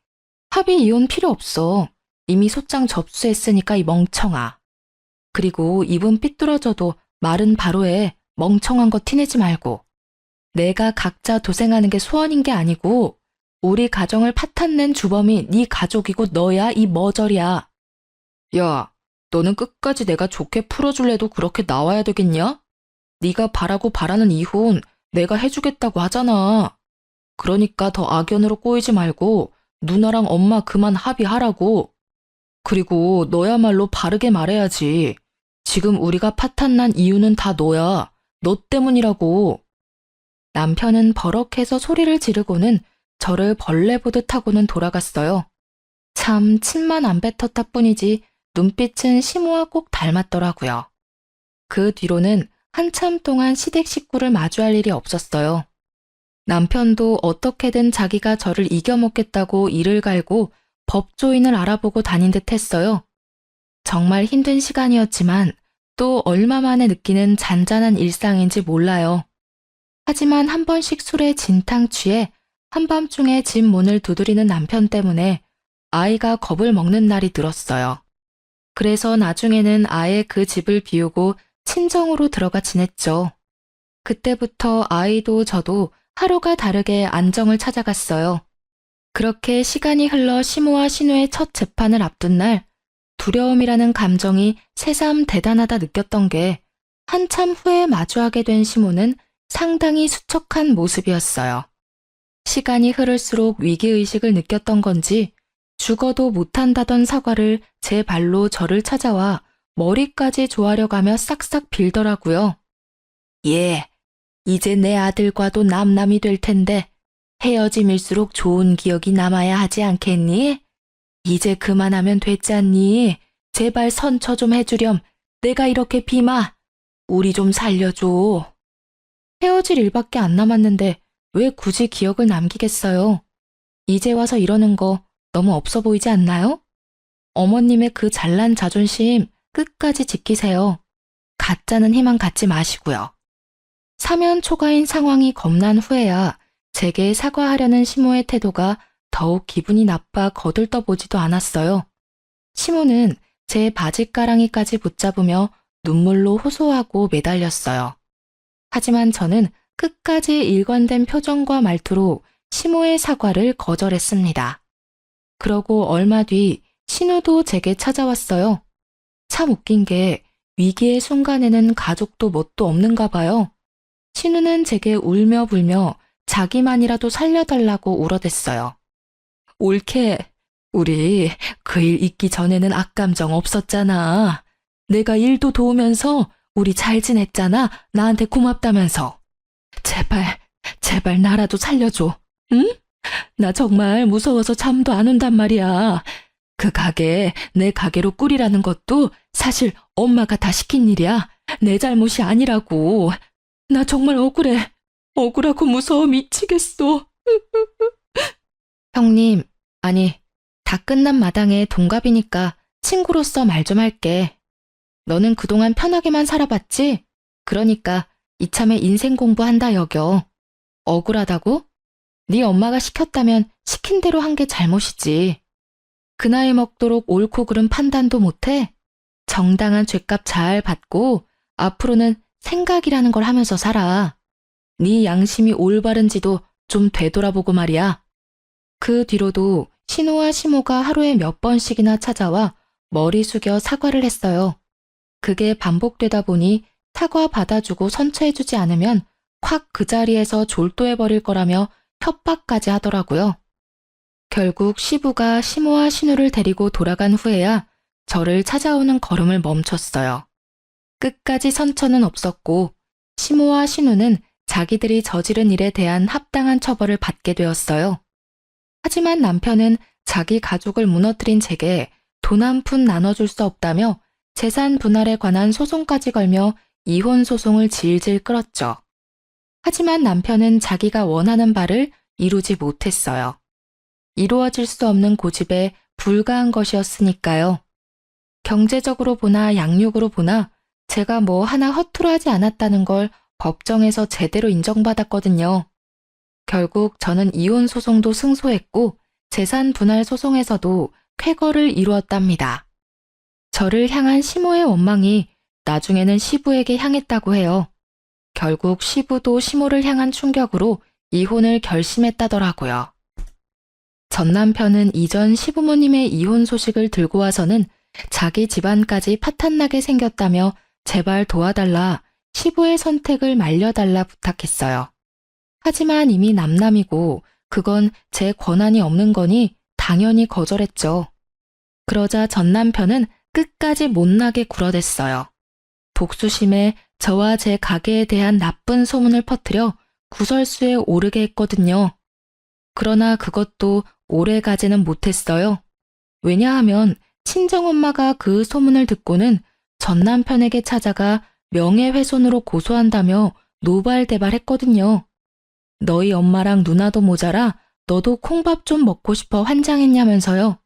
합의 이혼 필요 없어. 이미 소장 접수했으니까 이 멍청아. 그리고 입은 삐뚤어져도 말은 바로 해. 멍청한 거 티내지 말고. 내가 각자 도생하는 게 소원인 게 아니고 우리 가정을 파탄낸 주범이 네 가족이고 너야 이 머저리야. 야, 너는 끝까지 내가 좋게 풀어줄래도 그렇게 나와야 되겠냐? 네가 바라고 바라는 이혼 내가 해주겠다고 하잖아. 그러니까 더 악연으로 꼬이지 말고 누나랑 엄마 그만 합의하라고. 그리고 너야말로 바르게 말해야지. 지금 우리가 파탄난 이유는 다 너야. 너 때문이라고. 남편은 버럭해서 소리를 지르고는 저를 벌레 보듯 하고는 돌아갔어요. 참 침만 안 뱉었다 뿐이지 눈빛은 시모와 꼭 닮았더라고요. 그 뒤로는 한참 동안 시댁 식구를 마주할 일이 없었어요. 남편도 어떻게든 자기가 저를 이겨먹겠다고 이를 갈고 법조인을 알아보고 다닌 듯 했어요. 정말 힘든 시간이었지만 또 얼마 만에 느끼는 잔잔한 일상인지 몰라요. 하지만 한 번씩 술에 진탕 취해 한밤중에 집 문을 두드리는 남편 때문에 아이가 겁을 먹는 날이 늘었어요. 그래서 나중에는 아예 그 집을 비우고 친정으로 들어가 지냈죠. 그때부터 아이도 저도 하루가 다르게 안정을 찾아갔어요. 그렇게 시간이 흘러 시모와 신우의 첫 재판을 앞둔 날, 두려움이라는 감정이 새삼 대단하다 느꼈던 게 한참 후에 마주하게 된 시모는 상당히 수척한 모습이었어요. 시간이 흐를수록 위기의식을 느꼈던 건지 죽어도 못한다던 사과를 제 발로 저를 찾아와 머리까지 조아려가며 싹싹 빌더라고요. 예, 이제 내 아들과도 남남이 될 텐데 헤어짐일수록 좋은 기억이 남아야 하지 않겠니? 이제 그만하면 됐잖니? 제발 선처 좀 해주렴. 내가 이렇게 비마. 우리 좀 살려줘. 헤어질 일밖에 안 남았는데 왜 굳이 기억을 남기겠어요? 이제 와서 이러는 거 너무 없어 보이지 않나요? 어머님의 그 잘난 자존심 끝까지 지키세요. 가짜는 희망 갖지 마시고요. 사면 초가인 상황이 겁난 후에야 제게 사과하려는 시모의 태도가 더욱 기분이 나빠 거들떠보지도 않았어요. 시모는 제 바지가랑이까지 붙잡으며 눈물로 호소하고 매달렸어요. 하지만 저는 끝까지 일관된 표정과 말투로 시모의 사과를 거절했습니다. 그러고 얼마 뒤 신우도 제게 찾아왔어요. 참 웃긴 게 위기의 순간에는 가족도 뭣도 없는가 봐요. 신우는 제게 울며 불며 자기만이라도 살려달라고 울어댔어요. 옳게, 우리 그 일 있기 전에는 악감정 없었잖아. 내가 일도 도우면서 우리 잘 지냈잖아. 나한테 고맙다면서. 제발 나라도 살려줘. 응? 나 정말 무서워서 잠도 안 온단 말이야. 그 가게 내 가게로 꾸리라는 것도 사실 엄마가 다 시킨 일이야. 내 잘못이 아니라고. 나 정말 억울해. 억울하고 무서워 미치겠어. 형님, 아니, 다 끝난 마당에 동갑이니까 친구로서 말 좀 할게. 너는 그동안 편하게만 살아봤지? 그러니까 이참에 인생 공부한다 여겨. 억울하다고? 네 엄마가 시켰다면 시킨 대로 한 게 잘못이지. 그 나이 먹도록 옳고 그른 판단도 못해? 정당한 죗값 잘 받고 앞으로는 생각이라는 걸 하면서 살아. 네 양심이 올바른지도 좀 되돌아보고 말이야. 그 뒤로도 신우와 시모가 하루에 몇 번씩이나 찾아와 머리 숙여 사과를 했어요. 그게 반복되다 보니 사과 받아주고 선처해주지 않으면 콱 그 자리에서 졸도해버릴 거라며 협박까지 하더라고요. 결국 시부가 시모와 신우를 데리고 돌아간 후에야 저를 찾아오는 걸음을 멈췄어요. 끝까지 선처는 없었고 시모와 신우는 자기들이 저지른 일에 대한 합당한 처벌을 받게 되었어요. 하지만 남편은 자기 가족을 무너뜨린 제게 돈 한 푼 나눠줄 수 없다며 재산 분할에 관한 소송까지 걸며 이혼 소송을 질질 끌었죠. 하지만 남편은 자기가 원하는 바를 이루지 못했어요. 이루어질 수 없는 고집에 불과한 것이었으니까요. 경제적으로 보나 양육으로 보나 제가 뭐 하나 허투루 하지 않았다는 걸 법정에서 제대로 인정받았거든요. 결국 저는 이혼 소송도 승소했고 재산 분할 소송에서도 쾌거를 이루었답니다. 저를 향한 시모의 원망이 나중에는 시부에게 향했다고 해요. 결국 시부도 시모를 향한 충격으로 이혼을 결심했다더라고요. 전 남편은 이전 시부모님의 이혼 소식을 들고 와서는 자기 집안까지 파탄나게 생겼다며 제발 도와달라, 시부의 선택을 말려달라 부탁했어요. 하지만 이미 남남이고 그건 제 권한이 없는 거니 당연히 거절했죠. 그러자 전 남편은 끝까지 못나게 굴어댔어요. 복수심에 저와 제 가게에 대한 나쁜 소문을 퍼뜨려 구설수에 오르게 했거든요. 그러나 그것도 오래 가지는 못했어요. 왜냐하면 친정엄마가 그 소문을 듣고는 전 남편에게 찾아가 명예훼손으로 고소한다며 노발대발했거든요. 너희 엄마랑 누나도 모자라 너도 콩밥 좀 먹고 싶어 환장했냐면서요.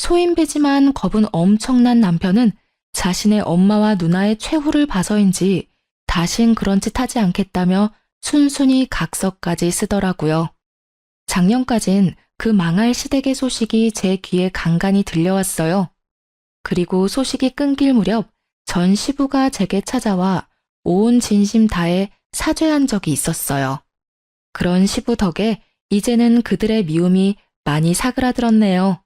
소인배지만 겁은 엄청난 남편은 자신의 엄마와 누나의 최후를 봐서인지 다신 그런 짓 하지 않겠다며 순순히 각서까지 쓰더라고요. 작년까진 그 망할 시댁의 소식이 제 귀에 간간히 들려왔어요. 그리고 소식이 끊길 무렵 전 시부가 제게 찾아와 온 진심 다해 사죄한 적이 있었어요. 그런 시부 덕에 이제는 그들의 미움이 많이 사그라들었네요.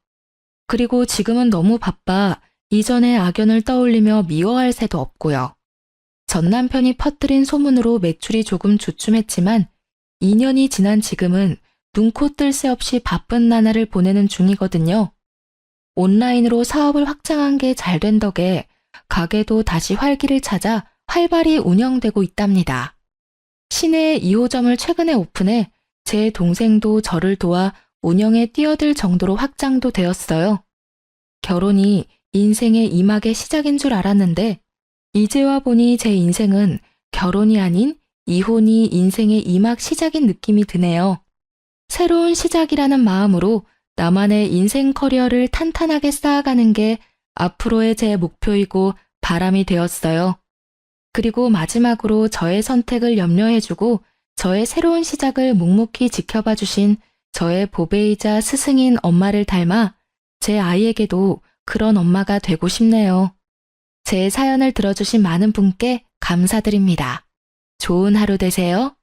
그리고 지금은 너무 바빠 이전의 악연을 떠올리며 미워할 새도 없고요. 전 남편이 퍼뜨린 소문으로 매출이 조금 주춤했지만 2년이 지난 지금은 눈코 뜰 새 없이 바쁜 나날을 보내는 중이거든요. 온라인으로 사업을 확장한 게 잘 된 덕에 가게도 다시 활기를 찾아 활발히 운영되고 있답니다. 시내에 2호점을 최근에 오픈해 제 동생도 저를 도와 운영에 뛰어들 정도로 확장도 되었어요. 결혼이 인생의 이막의 시작인 줄 알았는데 이제 와 보니 제 인생은 결혼이 아닌 이혼이 인생의 이막 시작인 느낌이 드네요. 새로운 시작이라는 마음으로 나만의 인생 커리어를 탄탄하게 쌓아가는 게 앞으로의 제 목표이고 바람이 되었어요. 그리고 마지막으로 저의 선택을 염려해주고 저의 새로운 시작을 묵묵히 지켜봐 주신 저의 보배이자 스승인 엄마를 닮아 제 아이에게도 그런 엄마가 되고 싶네요. 제 사연을 들어주신 많은 분께 감사드립니다. 좋은 하루 되세요.